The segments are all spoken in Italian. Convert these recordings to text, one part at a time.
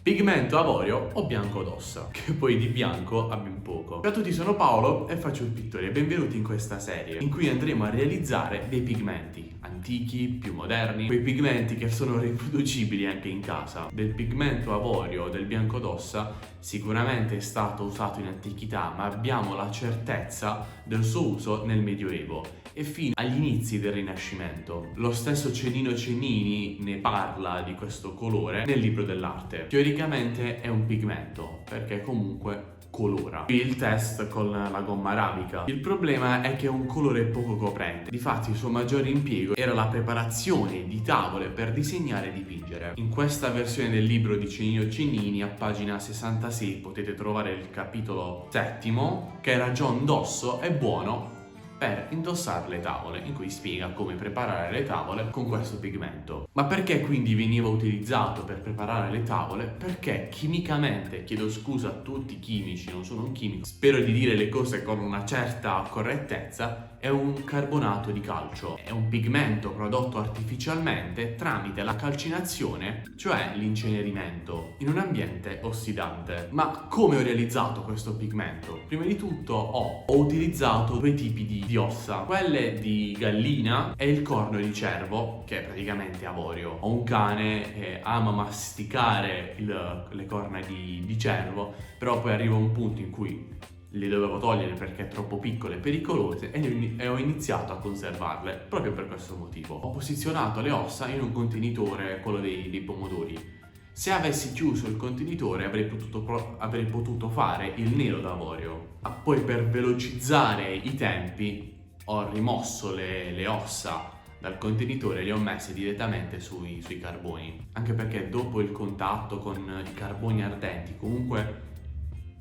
Pigmento avorio o bianco d'ossa, che poi di bianco ha ben poco. Ciao a tutti, sono Paolo e faccio il pittore e benvenuti in questa serie in cui andremo a realizzare dei pigmenti antichi, più moderni, quei pigmenti che sono riproducibili anche in casa. Del pigmento avorio o del bianco d'ossa sicuramente è stato usato in antichità, ma abbiamo la certezza del suo uso nel Medioevo e fino agli inizi del Rinascimento. Lo stesso Cennino Cennini ne parla di questo colore nel libro dell'arte. Teoricamente è un pigmento, perché comunque colora. Qui il test con la gomma arabica. Il problema è che è un colore poco coprente. Difatti il suo maggiore impiego era la preparazione di tavole per disegnare e dipingere. In questa versione del libro di Cennino Cennini, a pagina 66, potete trovare il capitolo settimo, che era John Dosso è buono per indossare le tavole, in cui spiega come preparare le tavole con questo pigmento. Ma perché quindi veniva utilizzato per preparare le tavole? Perché chimicamente, chiedo scusa a tutti i chimici, non sono un chimico, spero di dire le cose con una certa correttezza, è un carbonato di calcio. È un pigmento prodotto artificialmente tramite la calcinazione, cioè l'incenerimento, in un ambiente ossidante. Ma come ho realizzato questo pigmento? Prima di tutto ho utilizzato due tipi di ossa, quelle di gallina e il corno di cervo, che è praticamente avorio. Ho un cane che ama masticare le corna di cervo, però poi arriva un punto in cui le dovevo togliere perché è troppo piccole e pericolose e ho iniziato a conservarle proprio per questo motivo. Ho posizionato le ossa in un contenitore, quello dei pomodori. Se avessi chiuso il contenitore avrei potuto fare il nero d'avorio. Poi per velocizzare i tempi ho rimosso le ossa dal contenitore e le ho messe direttamente sui carboni. Anche perché dopo il contatto con i carboni ardenti comunque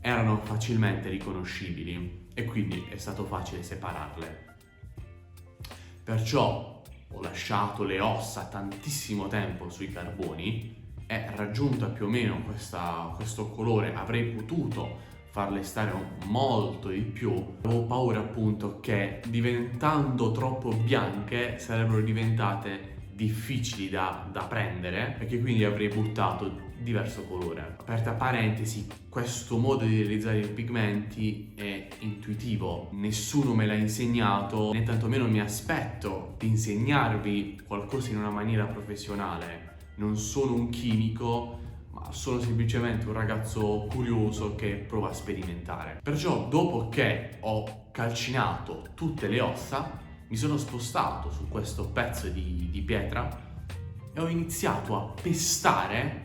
erano facilmente riconoscibili e quindi è stato facile separarle. Perciò ho lasciato le ossa tantissimo tempo sui carboni e raggiunta più o meno questo colore avrei potuto farle stare molto di più. Avevo paura appunto che diventando troppo bianche sarebbero diventate difficili da prendere e che quindi avrei buttato diverso colore. Aperta parentesi, questo modo di realizzare i pigmenti è intuitivo, nessuno me l'ha insegnato, né tantomeno mi aspetto di insegnarvi qualcosa in una maniera professionale. Non sono un chimico, ma sono semplicemente un ragazzo curioso che prova a sperimentare. Perciò dopo che ho calcinato tutte le ossa, mi sono spostato su questo pezzo di pietra e ho iniziato a pestare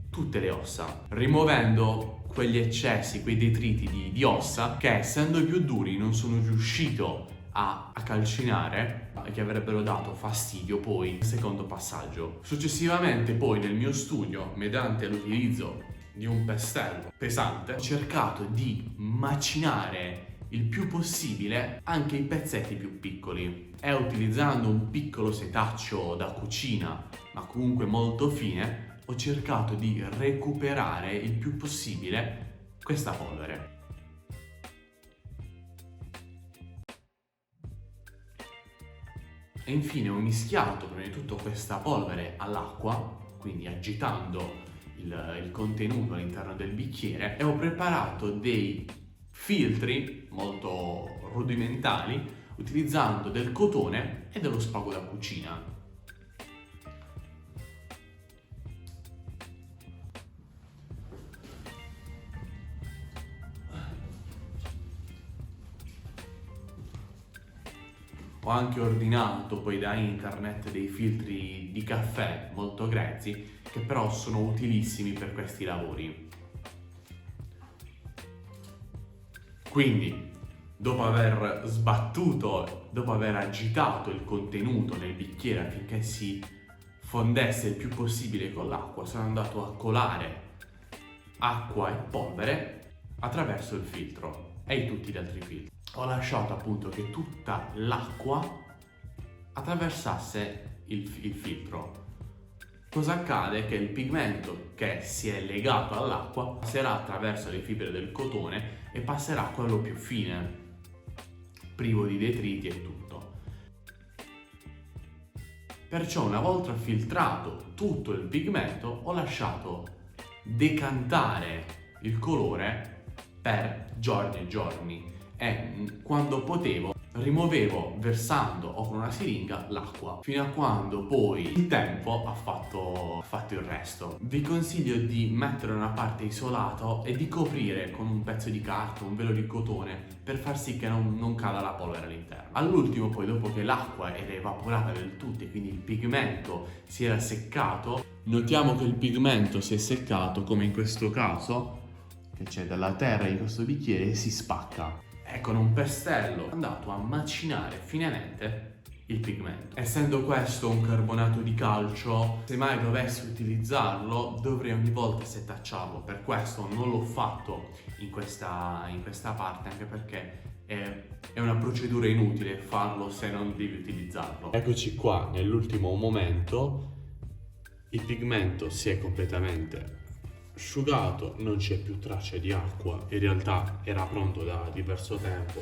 tutte le ossa, rimuovendo quegli eccessi, quei detriti di ossa che, essendo più duri, non sono riuscito a calcinare e che avrebbero dato fastidio poi nel secondo passaggio. Successivamente poi nel mio studio, mediante l'utilizzo di un pestello pesante, ho cercato di macinare il più possibile anche i pezzetti più piccoli e utilizzando un piccolo setaccio da cucina, ma comunque molto fine, ho cercato di recuperare il più possibile questa polvere. E infine ho mischiato prima di tutto questa polvere all'acqua, quindi agitando il contenuto all'interno del bicchiere, e ho preparato dei filtri molto rudimentali utilizzando del cotone e dello spago da cucina. Ho anche ordinato poi da internet dei filtri di caffè molto grezzi che però sono utilissimi per questi lavori. Quindi, dopo aver sbattuto, dopo aver agitato il contenuto nel bicchiere affinché si fondesse il più possibile con l'acqua, sono andato a colare acqua e polvere attraverso il filtro e tutti gli altri filtri. Ho lasciato appunto che tutta l'acqua attraversasse il filtro. Cosa accade? Che il pigmento che si è legato all'acqua passerà attraverso le fibre del cotone e passerà a quello più fine, privo di detriti e tutto. Perciò una volta filtrato tutto il pigmento ho lasciato decantare il colore per giorni e giorni, e quando potevo rimuovevo versando o con una siringa l'acqua, fino a quando poi il tempo ha fatto il resto. Vi consiglio di mettere una parte isolato e di coprire con un pezzo di carta, un velo di cotone, per far sì che non cada la polvere all'interno. All'ultimo poi, dopo che l'acqua era evaporata del tutto e quindi il pigmento si era seccato, notiamo che il pigmento si è seccato, come in questo caso, che c'è della terra in questo bicchiere, e si spacca. E con un pestello andato a macinare finemente il pigmento. Essendo questo un carbonato di calcio, se mai dovessi utilizzarlo dovrei ogni volta setacciarlo. Per questo non l'ho fatto in questa parte, anche perché è una procedura inutile farlo se non devi utilizzarlo. Eccoci qua, nell'ultimo momento il pigmento si è completamente asciugato, non c'è più traccia di acqua, in realtà era pronto da diverso tempo,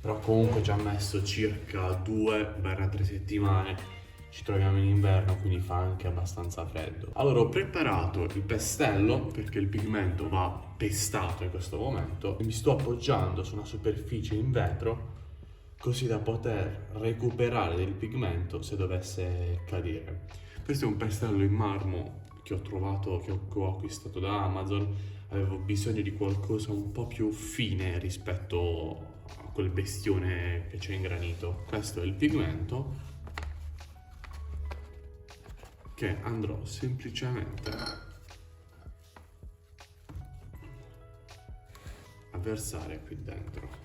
però comunque ci ha messo circa 2-3 settimane, ci troviamo in inverno quindi fa anche abbastanza freddo. Allora ho preparato il pestello perché il pigmento va pestato in questo momento e mi sto appoggiando su una superficie in vetro così da poter recuperare del pigmento se dovesse cadere. Questo è un pestello in marmo che ho trovato, che ho acquistato da Amazon. Avevo bisogno di qualcosa un po' più fine rispetto a quel bestione che c'è in granito. Questo è il pigmento che andrò semplicemente a versare qui dentro.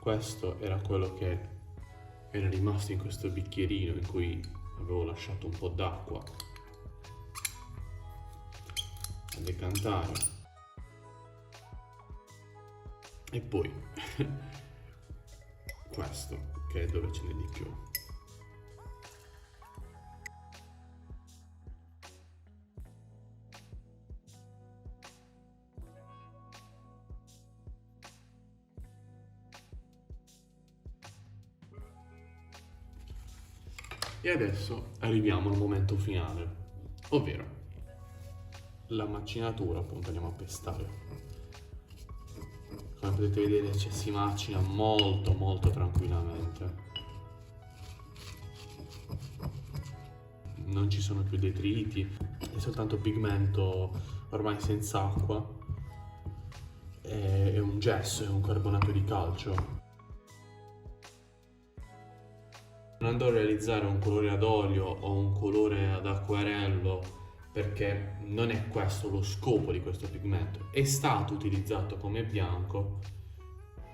Questo era quello che era rimasto in questo bicchierino in cui avevo lasciato un po' d'acqua a decantare. E poi questo, che è dove ce n'è di più. E adesso arriviamo al momento finale, ovvero la macinatura. Appunto andiamo a pestare. Come potete vedere si macina molto tranquillamente, non ci sono più detriti, è soltanto pigmento ormai senza acqua, è un gesso, è un carbonato di calcio. Non andrò a realizzare un colore ad olio o un colore ad acquarello perché non è questo lo scopo di questo pigmento. È stato utilizzato come bianco,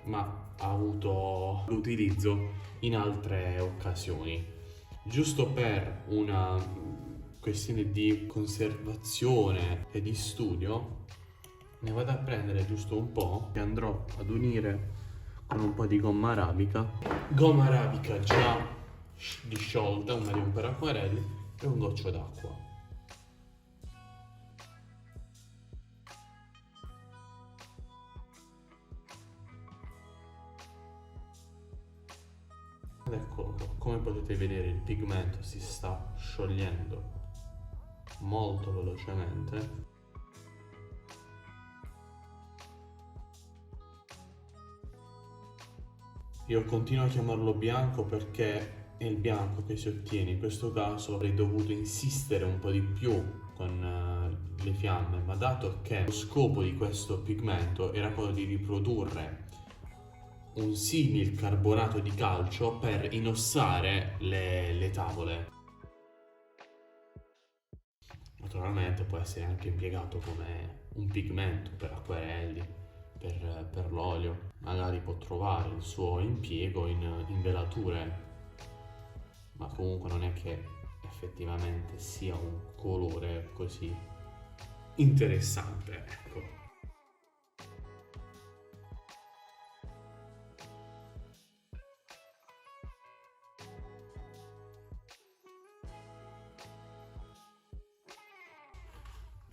ma ha avuto l'utilizzo in altre occasioni. Giusto per una questione di conservazione e di studio, ne vado a prendere giusto un po' e andrò ad unire con un po' di gomma arabica già disciolta, un medium per acquarelli, e un goccio d'acqua. Ed eccolo qua, come potete vedere il pigmento si sta sciogliendo molto velocemente. Io continuo a chiamarlo bianco perché è il bianco che si ottiene. In questo caso avrei dovuto insistere un po' di più con le fiamme, ma dato che lo scopo di questo pigmento era quello di riprodurre un simil carbonato di calcio per inossare le tavole. Naturalmente può essere anche impiegato come un pigmento per acquerelli, per l'olio, magari può trovare il suo impiego in velature, ma comunque non è che effettivamente sia un colore così interessante, ecco.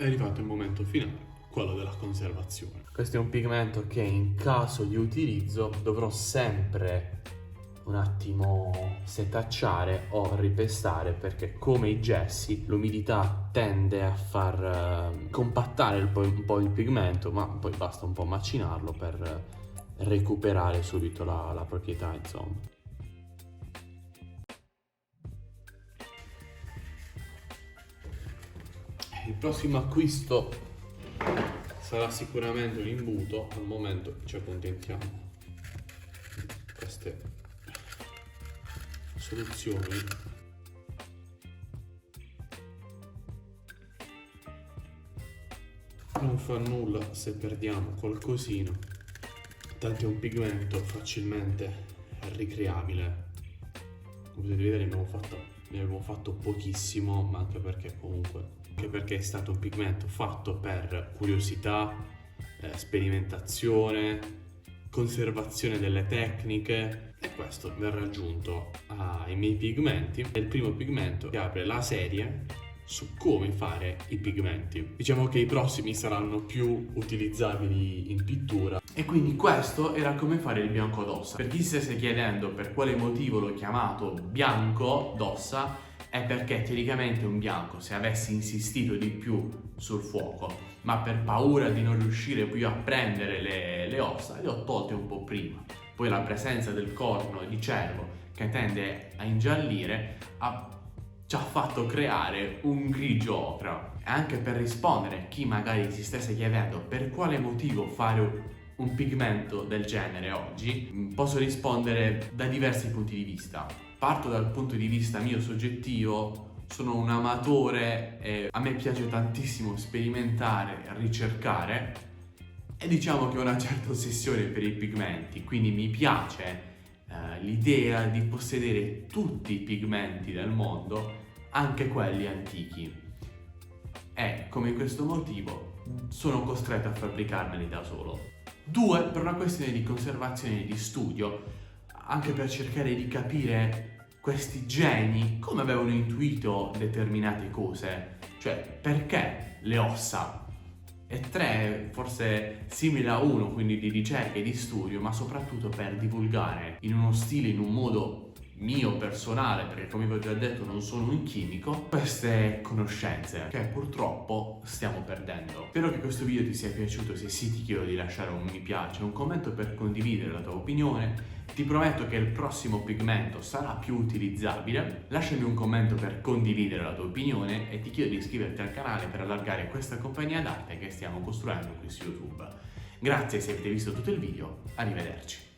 è arrivato il momento finale, quello della conservazione. Questo è un pigmento che in caso di utilizzo dovrò sempre un attimo setacciare o ripestare, perché come i gessi l'umidità tende a far compattare un po' il pigmento, ma poi basta un po' macinarlo per recuperare subito la proprietà, insomma. Il prossimo acquisto sarà sicuramente un imbuto. Al momento ci accontentiamo di queste soluzioni. Non fa nulla se perdiamo qualcosina, tanto è un pigmento facilmente ricreabile. Come potete vedere ne avevo fatto pochissimo, ma anche perché è stato un pigmento fatto per curiosità, sperimentazione, conservazione delle tecniche, e questo verrà aggiunto ai miei pigmenti. È il primo pigmento che apre la serie su come fare i pigmenti. Diciamo che i prossimi saranno più utilizzabili in pittura. E quindi questo era come fare il bianco d'ossa. Per chi si stesse chiedendo per quale motivo l'ho chiamato bianco d'ossa, è perché teoricamente un bianco, se avessi insistito di più sul fuoco, ma per paura di non riuscire più a prendere le ossa, le ho tolte un po' prima. Poi la presenza del corno di cervo che tende a ingiallire ci ha fatto creare un grigio ocra. E anche per rispondere a chi magari si stesse chiedendo per quale motivo fare un pigmento del genere oggi, posso rispondere da diversi punti di vista. Parto dal punto di vista mio soggettivo, sono un amatore e a me piace tantissimo sperimentare, ricercare, e diciamo che ho una certa ossessione per i pigmenti, quindi mi piace l'idea di possedere tutti i pigmenti del mondo, anche quelli antichi. E come questo motivo sono costretto a fabbricarmeli da solo. 2, per una questione di conservazione e di studio, anche per cercare di capire questi geni come avevano intuito determinate cose, cioè perché le ossa. E 3, forse simile a 1, quindi di ricerca e di studio, ma soprattutto per divulgare in uno stile, in un modo mio personale, perché come vi ho già detto non sono un chimico, queste conoscenze che purtroppo stiamo perdendo. Spero che questo video ti sia piaciuto. Se sì, ti chiedo di lasciare un mi piace, un commento per condividere la tua opinione. Ti prometto che il prossimo pigmento sarà più utilizzabile. Lasciami un commento per condividere la tua opinione e ti chiedo di iscriverti al canale per allargare questa compagnia d'arte che stiamo costruendo qui su YouTube. Grazie se avete visto tutto il video, arrivederci.